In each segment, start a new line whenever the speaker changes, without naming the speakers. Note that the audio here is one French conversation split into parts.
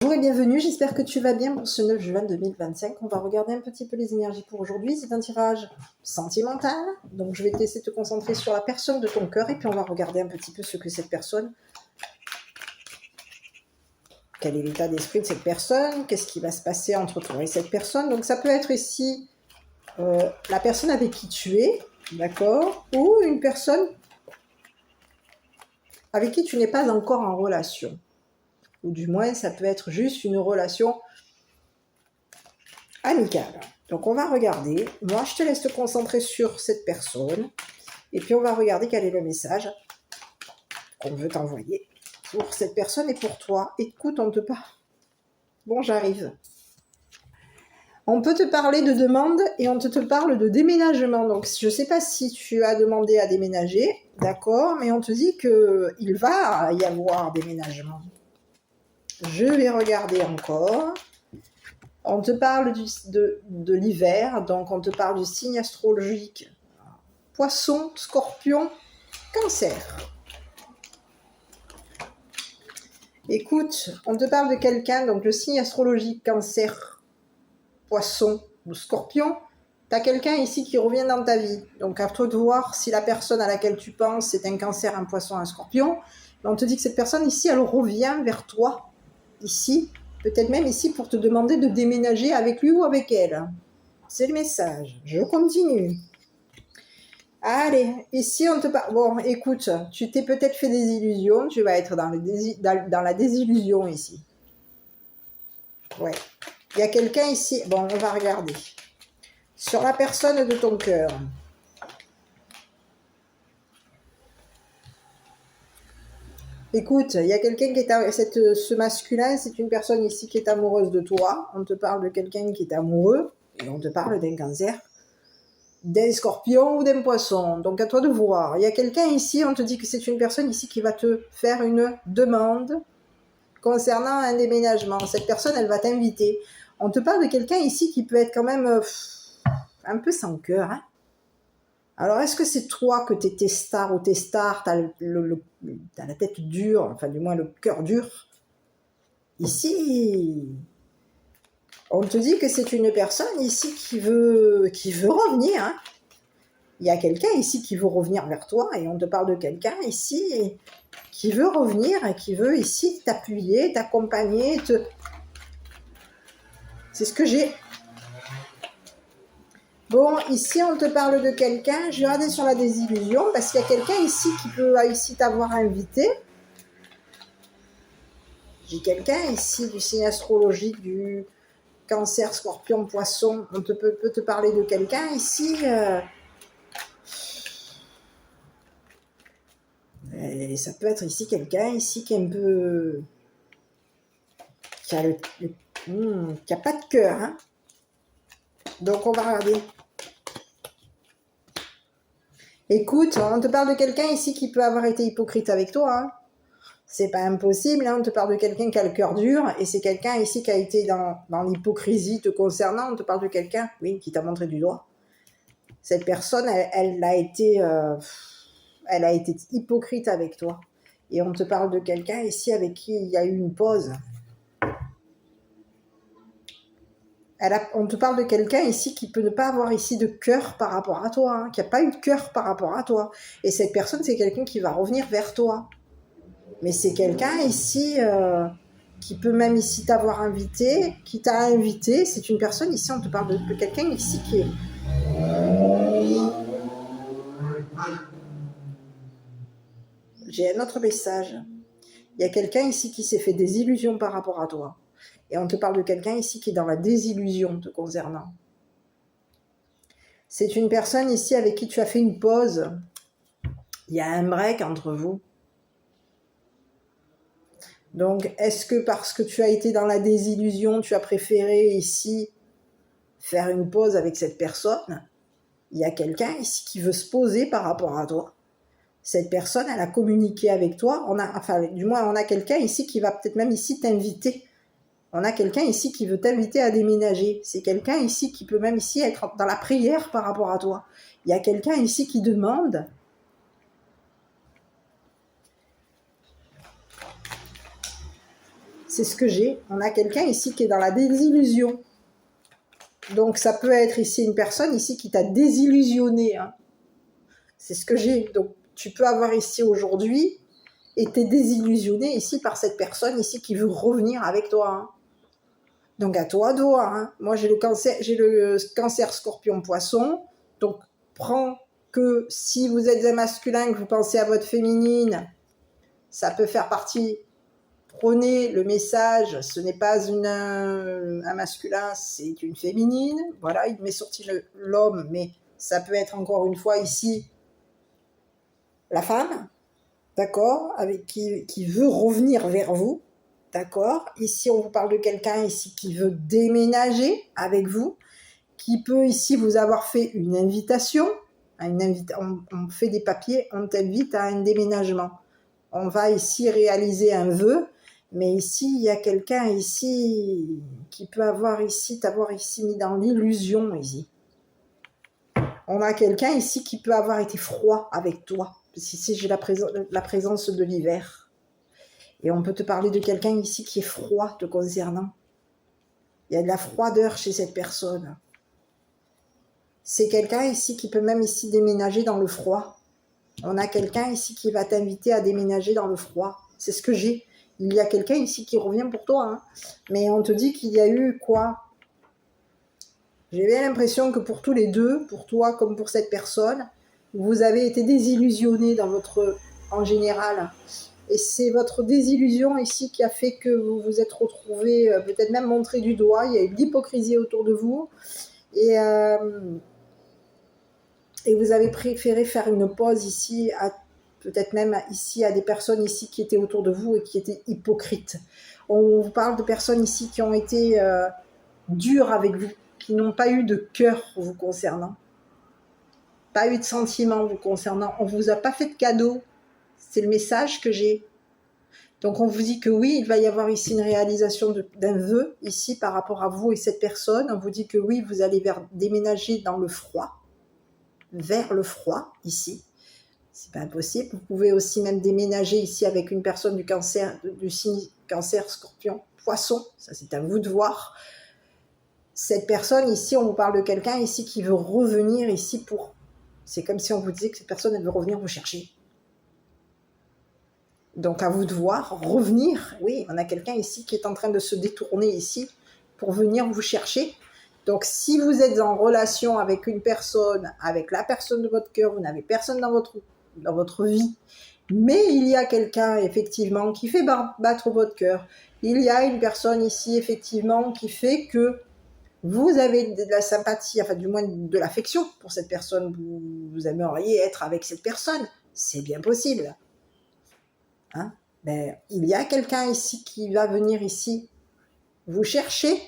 Bonjour et bienvenue, j'espère que tu vas bien pour ce 9 juin 2025. On va regarder un petit peu les énergies pour aujourd'hui. C'est un tirage sentimental, donc je vais te laisser te concentrer sur la personne de ton cœur et puis on va regarder un petit peu ce que cette personne, quel est l'état d'esprit de cette personne, qu'est-ce qui va se passer entre toi et cette personne. Donc ça peut être ici la personne avec qui tu es, d'accord, ou une personne avec qui tu n'es pas encore en relation. Ou du moins, ça peut être juste une relation amicale. Donc, on va regarder. Moi, je te laisse te concentrer sur cette personne. Et puis, on va regarder quel est le message qu'on veut t'envoyer pour cette personne et pour toi. Écoute, on te parle. Bon, j'arrive. On peut te parler de demande et on te parle de déménagement. Donc, je ne sais pas si tu as demandé à déménager, d'accord, mais on te dit qu'il va y avoir déménagement. Je vais regarder encore. On te parle de l'hiver, donc on te parle du signe astrologique Poisson, Scorpion, Cancer. Écoute, on te parle de quelqu'un, donc le signe astrologique Cancer, Poisson ou Scorpion. Tu as quelqu'un ici qui revient dans ta vie. Donc à toi de voir si la personne à laquelle tu penses, c'est un Cancer, un Poisson, un Scorpion. Mais on te dit que cette personne ici, elle revient vers toi, ici, peut-être même ici pour te demander de déménager avec lui ou avec elle. C'est le message. Je continue. Allez, ici on te parle. Bon, écoute, tu t'es peut-être fait des illusions. Tu vas être dans la désillusion ici. Ouais. Il y a quelqu'un ici. Bon, on va regarder. Sur la personne de ton cœur. Écoute, il y a quelqu'un qui est... ce masculin, c'est une personne ici qui est amoureuse de toi. On te parle de quelqu'un qui est amoureux. Et on te parle d'un Cancer, d'un Scorpion ou d'un Poisson. Donc à toi de voir. Il y a quelqu'un ici, on te dit que c'est une personne ici qui va te faire une demande concernant un déménagement. Cette personne, elle va t'inviter. On te parle de quelqu'un ici qui peut être quand même un peu sans cœur. Hein. Alors, est-ce que c'est toi que t'es testard ou testard, t'as la tête dure, enfin du moins le cœur dur? Ici, on te dit que c'est une personne ici qui veut revenir. Hein. Il y a quelqu'un ici qui veut revenir vers toi et on te parle de quelqu'un ici qui veut revenir et qui veut ici t'appuyer, t'accompagner, C'est ce que j'ai. Bon, ici, on te parle de quelqu'un. Je vais regarder sur la désillusion parce qu'il y a quelqu'un ici qui peut ici t'avoir invité. J'ai quelqu'un ici du signe astrologique du Cancer, Scorpion, Poisson. On peut te parler de quelqu'un ici. Et ça peut être ici quelqu'un ici qui est un peu... qui a pas de cœur. Hein. Donc, on va regarder. Écoute, on te parle de quelqu'un ici qui peut avoir été hypocrite avec toi. Hein. C'est pas impossible, hein. On te parle de quelqu'un qui a le cœur dur et c'est quelqu'un ici qui a été dans l'hypocrisie te concernant. On te parle de quelqu'un, oui, qui t'a montré du doigt. Cette personne, elle a été hypocrite avec toi. Et on te parle de quelqu'un ici avec qui il y a eu une pause. On te parle de quelqu'un ici qui peut ne pas avoir ici de cœur par rapport à toi, hein, qui n'a pas eu de cœur par rapport à toi. Et cette personne, c'est quelqu'un qui va revenir vers toi. Mais c'est quelqu'un ici qui peut même ici t'avoir invité, qui t'a invité. C'est une personne ici, on te parle de quelqu'un ici qui est... J'ai un autre message. Il y a quelqu'un ici qui s'est fait des illusions par rapport à toi. Et on te parle de quelqu'un ici qui est dans la désillusion te concernant. C'est une personne ici avec qui tu as fait une pause. Il y a un break entre vous. Donc, est-ce que parce que tu as été dans la désillusion, tu as préféré ici faire une pause avec cette personne? Il y a quelqu'un ici qui veut se poser par rapport à toi. Cette personne, elle a communiqué avec toi. On a quelqu'un ici qui va peut-être même ici t'inviter. On a quelqu'un ici qui veut t'inviter à déménager. C'est quelqu'un ici qui peut même ici être dans la prière par rapport à toi. Il y a quelqu'un ici qui demande... C'est ce que j'ai. On a quelqu'un ici qui est dans la désillusion. Donc ça peut être ici une personne ici qui t'a désillusionné. Hein. C'est ce que j'ai. Donc tu peux avoir ici aujourd'hui été désillusionné ici par cette personne ici qui veut revenir avec toi. Hein. Donc à toi de voir. Hein. Moi j'ai le cancer scorpion poisson. Donc prends que si vous êtes un masculin, que vous pensez à votre féminine, ça peut faire partie. Prenez le message, ce n'est pas un masculin, c'est une féminine. Voilà, il m'est sorti l'homme, mais ça peut être encore une fois ici la femme, d'accord, avec qui veut revenir vers vous, d'accord. Ici, on vous parle de quelqu'un ici qui veut déménager avec vous, qui peut ici vous avoir fait une invitation. On fait des papiers, on t'invite à un déménagement. On va ici réaliser un vœu. Mais ici, il y a quelqu'un ici qui peut t'avoir ici mis dans l'illusion ici. On a quelqu'un ici qui peut avoir été froid avec toi. Parce qu'ici, j'ai la présence de l'hiver. Et on peut te parler de quelqu'un ici qui est froid te concernant. Il y a de la froideur chez cette personne. C'est quelqu'un ici qui peut même ici déménager dans le froid. On a quelqu'un ici qui va t'inviter à déménager dans le froid. C'est ce que j'ai. Il y a quelqu'un ici qui revient pour toi, hein. Mais on te dit qu'il y a eu quoi? J'ai bien l'impression que pour tous les deux, pour toi comme pour cette personne, vous avez été désillusionnés en général. Et c'est votre désillusion ici qui a fait que vous vous êtes retrouvés, peut-être même montré du doigt. Il y a eu de l'hypocrisie autour de vous. Et vous avez préféré faire une pause ici peut-être même ici à des personnes ici qui étaient autour de vous et qui étaient hypocrites. On vous parle de personnes ici qui ont été dures avec vous, qui n'ont pas eu de cœur vous concernant, pas eu de sentiments vous concernant. On ne vous a pas fait de cadeau. C'est le message que j'ai. Donc on vous dit que oui, il va y avoir ici une réalisation d'un vœu ici par rapport à vous et cette personne. On vous dit que oui, vous allez déménager dans le froid, vers le froid ici. C'est pas impossible. Vous pouvez aussi même déménager ici avec une personne du signe cancer, scorpion, poisson. Ça, c'est à vous de voir. Cette personne ici, on vous parle de quelqu'un ici qui veut revenir ici pour... C'est comme si on vous disait que cette personne, elle veut revenir vous chercher. Donc, à vous de voir, revenir. Oui, on a quelqu'un ici qui est en train de se détourner ici pour venir vous chercher. Donc, si vous êtes en relation avec une personne, avec la personne de votre cœur, vous n'avez personne dans votre vie, mais il y a quelqu'un effectivement qui fait battre votre cœur. Il y a une personne ici effectivement qui fait que vous avez de la sympathie, enfin du moins de l'affection pour cette personne. Vous aimeriez être avec cette personne, c'est bien possible. Hein? Il y a quelqu'un ici qui va venir ici vous chercher.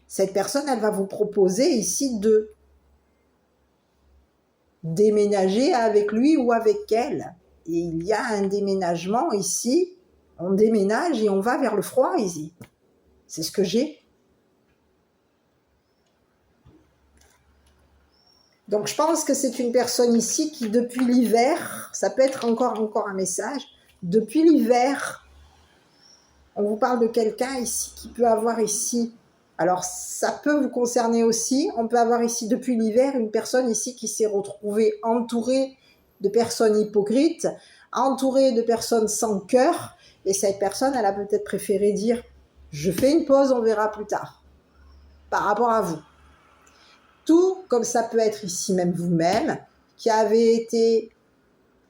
Cette personne, elle va vous proposer ici de déménager avec lui ou avec elle. Et il y a un déménagement ici. On déménage et on va vers le froid ici. C'est ce que j'ai. Donc je pense que c'est une personne ici qui depuis l'hiver, ça peut être encore un message, depuis l'hiver, on vous parle de quelqu'un ici qui peut avoir ici, alors ça peut vous concerner aussi, on peut avoir ici depuis l'hiver une personne ici qui s'est retrouvée entourée de personnes hypocrites, entourée de personnes sans cœur, et cette personne, elle a peut-être préféré dire « je fais une pause, on verra plus tard » par rapport à vous. Tout comme ça peut être ici même vous-même, qui avez été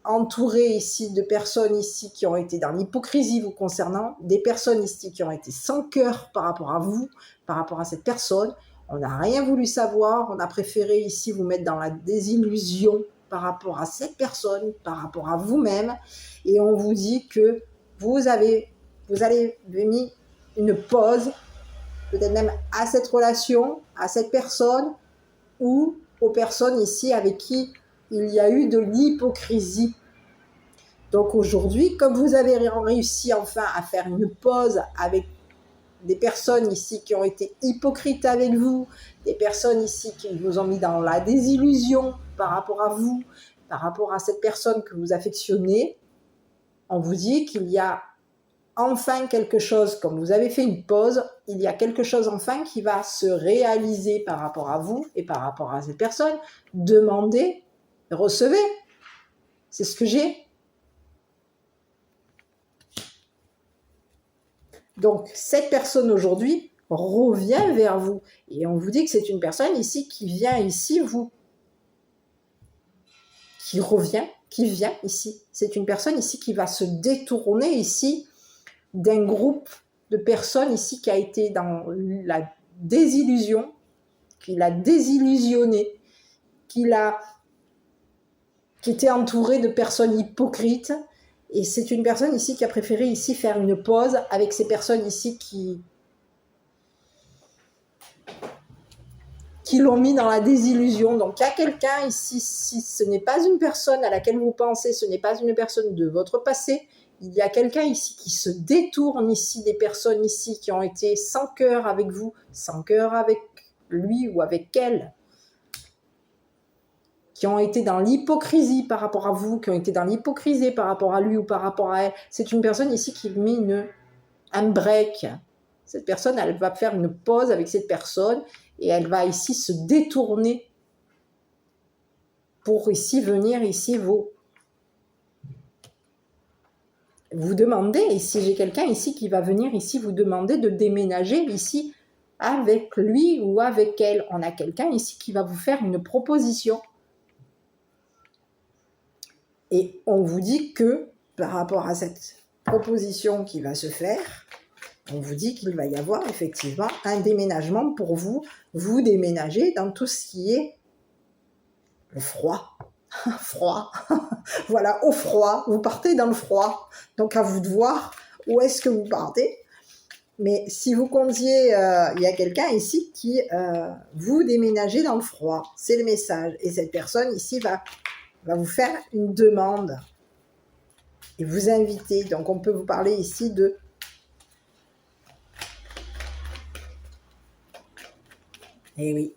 entouré ici de personnes ici qui ont été dans l'hypocrisie vous concernant, des personnes ici qui ont été sans cœur par rapport à vous, par rapport à cette personne. On n'a rien voulu savoir, on a préféré ici vous mettre dans la désillusion par rapport à cette personne, par rapport à vous-même, et on vous dit que vous avez mis une pause, peut-être même à cette relation, à cette personne, ou aux personnes ici avec qui il y a eu de l'hypocrisie. Donc aujourd'hui, comme vous avez réussi enfin à faire une pause avec des personnes ici qui ont été hypocrites avec vous, des personnes ici qui vous ont mis dans la désillusion par rapport à vous, par rapport à cette personne que vous affectionnez, on vous dit qu'il y a enfin quelque chose, comme vous avez fait une pause, il y a quelque chose enfin qui va se réaliser par rapport à vous et par rapport à cette personne. Demandez, recevez. C'est ce que j'ai. Donc, cette personne aujourd'hui revient vers vous. Et on vous dit que c'est une personne ici qui vient ici, vous. Qui revient, qui vient ici. C'est une personne ici qui va se détourner ici d'un groupe de personnes ici qui a été dans la désillusion, qui l'a désillusionné, qui était entouré de personnes hypocrites. Et c'est une personne ici qui a préféré ici faire une pause avec ces personnes ici qui l'ont mis dans la désillusion. Donc il y a quelqu'un ici, si ce n'est pas une personne à laquelle vous pensez, ce n'est pas une personne de votre passé, il y a quelqu'un ici qui se détourne ici des personnes ici qui ont été sans cœur avec vous, sans cœur avec lui ou avec elle, qui ont été dans l'hypocrisie par rapport à vous, qui ont été dans l'hypocrisie par rapport à lui ou par rapport à elle. C'est une personne ici qui met un break. Cette personne, elle va faire une pause avec cette personne et elle va ici se détourner pour ici venir ici vous demander, ici j'ai quelqu'un ici qui va venir ici vous demander de déménager ici avec lui ou avec elle. On a quelqu'un ici qui va vous faire une proposition. Et on vous dit que par rapport à cette proposition qui va se faire, on vous dit qu'il va y avoir effectivement un déménagement pour vous. Vous déménagez dans tout ce qui est le froid. Froid. Voilà, au froid. Vous partez dans le froid. Donc à vous de voir où est-ce que vous partez. Mais si vous comptiez, il y a quelqu'un ici qui vous déménagez dans le froid. C'est le message. Et cette personne ici va vous faire une demande et vous inviter. Donc on peut vous parler ici de... Eh oui.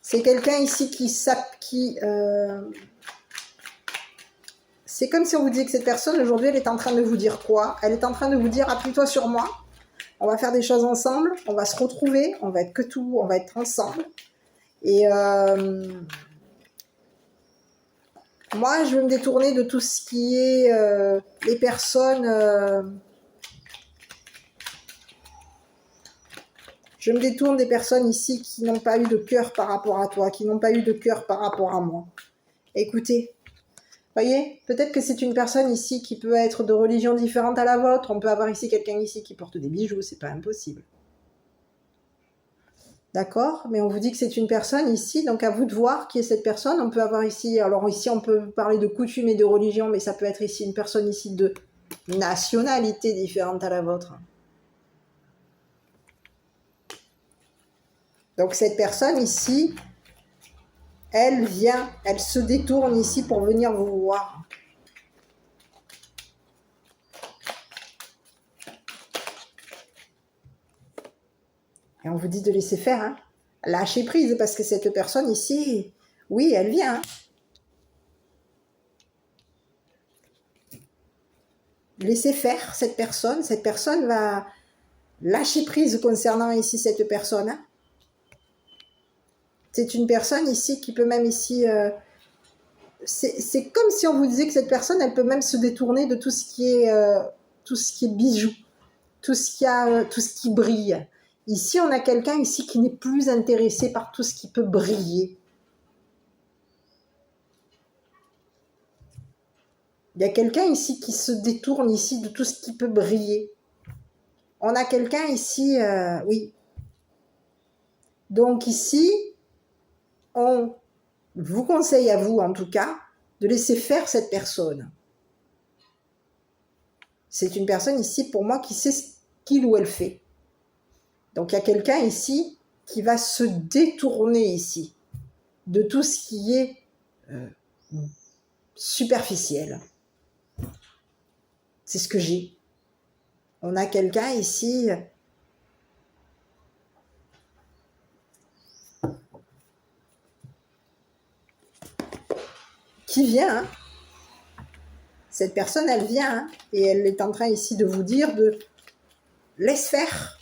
C'est quelqu'un ici c'est comme si on vous disait que cette personne, aujourd'hui, elle est en train de vous dire quoi? Elle est en train de vous dire, appuie-toi sur moi, on va faire des choses ensemble, on va se retrouver, on va être ensemble. Et moi, je veux me détourner de tout ce qui est les personnes... je me détourne des personnes ici qui n'ont pas eu de cœur par rapport à toi, qui n'ont pas eu de cœur par rapport à moi. Écoutez, voyez, peut-être que c'est une personne ici qui peut être de religion différente à la vôtre. On peut avoir ici quelqu'un ici qui porte des bijoux, c'est pas impossible. D'accord? Mais on vous dit que c'est une personne ici, donc à vous de voir qui est cette personne. On peut avoir ici, alors ici on peut parler de coutumes et de religion, mais ça peut être ici une personne ici de nationalité différente à la vôtre. Donc cette personne ici, elle se détourne ici pour venir vous voir. Et on vous dit de laisser faire, hein. Lâchez prise, parce que cette personne ici, oui, elle vient. Hein. Laissez faire cette personne va lâcher prise concernant ici cette personne. Hein. C'est une personne ici qui peut même ici... c'est comme si on vous disait que cette personne, elle peut même se détourner de tout ce qui est bijoux, tout ce qui brille. Ici, on a quelqu'un ici qui n'est plus intéressé par tout ce qui peut briller. Il y a quelqu'un ici qui se détourne ici de tout ce qui peut briller. On a quelqu'un ici, oui. Donc ici, on vous conseille à vous, en tout cas, de laisser faire cette personne. C'est une personne ici, pour moi, qui sait ce qu'il ou elle fait. Donc il y a quelqu'un ici qui va se détourner ici de tout ce qui est superficiel. C'est ce que j'ai. On a quelqu'un ici qui vient. Hein. Cette personne, elle vient hein, et elle est en train ici de vous dire de laisse faire,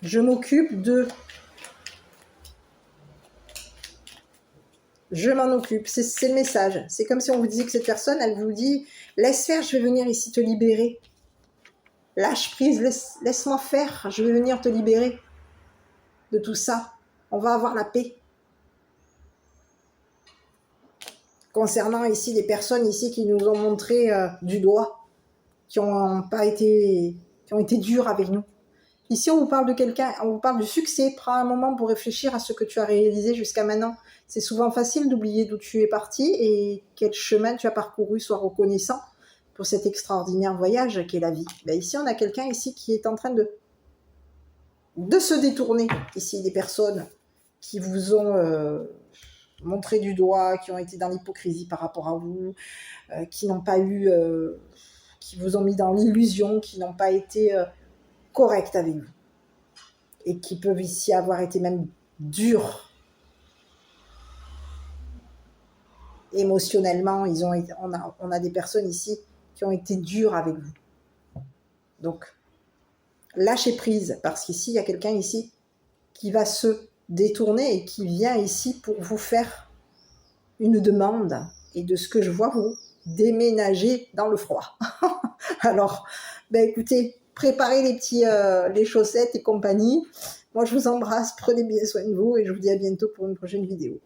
je m'occupe de... Je m'en occupe, c'est le message. C'est comme si on vous disait que cette personne, elle vous dit laisse faire, je vais venir ici te libérer. Lâche prise, laisse-moi faire, je vais venir te libérer de tout ça. On va avoir la paix. Concernant ici des personnes ici qui nous ont montré du doigt, qui ont été dures avec nous. Ici, on vous parle de quelqu'un, on vous parle du succès. Prends un moment pour réfléchir à ce que tu as réalisé jusqu'à maintenant. C'est souvent facile d'oublier d'où tu es parti et quel chemin tu as parcouru. Sois reconnaissant pour cet extraordinaire voyage qu'est la vie. Ben ici, on a quelqu'un ici qui est en train de se détourner. Ici, des personnes qui vous ont montré du doigt, qui ont été dans l'hypocrisie par rapport à vous, qui n'ont pas eu, qui vous ont mis dans l'illusion, qui n'ont pas été corrects avec vous et qui peuvent ici avoir été même durs émotionnellement. On a des personnes ici qui ont été dures avec vous. Donc, lâchez prise, parce qu'ici, il y a quelqu'un ici qui va se détourner et qui vient ici pour vous faire une demande. Et de ce que je vois, vous déménager dans le froid. Alors, ben écoutez, préparez les chaussettes et compagnie. Moi, je vous embrasse, prenez bien soin de vous et je vous dis à bientôt pour une prochaine vidéo.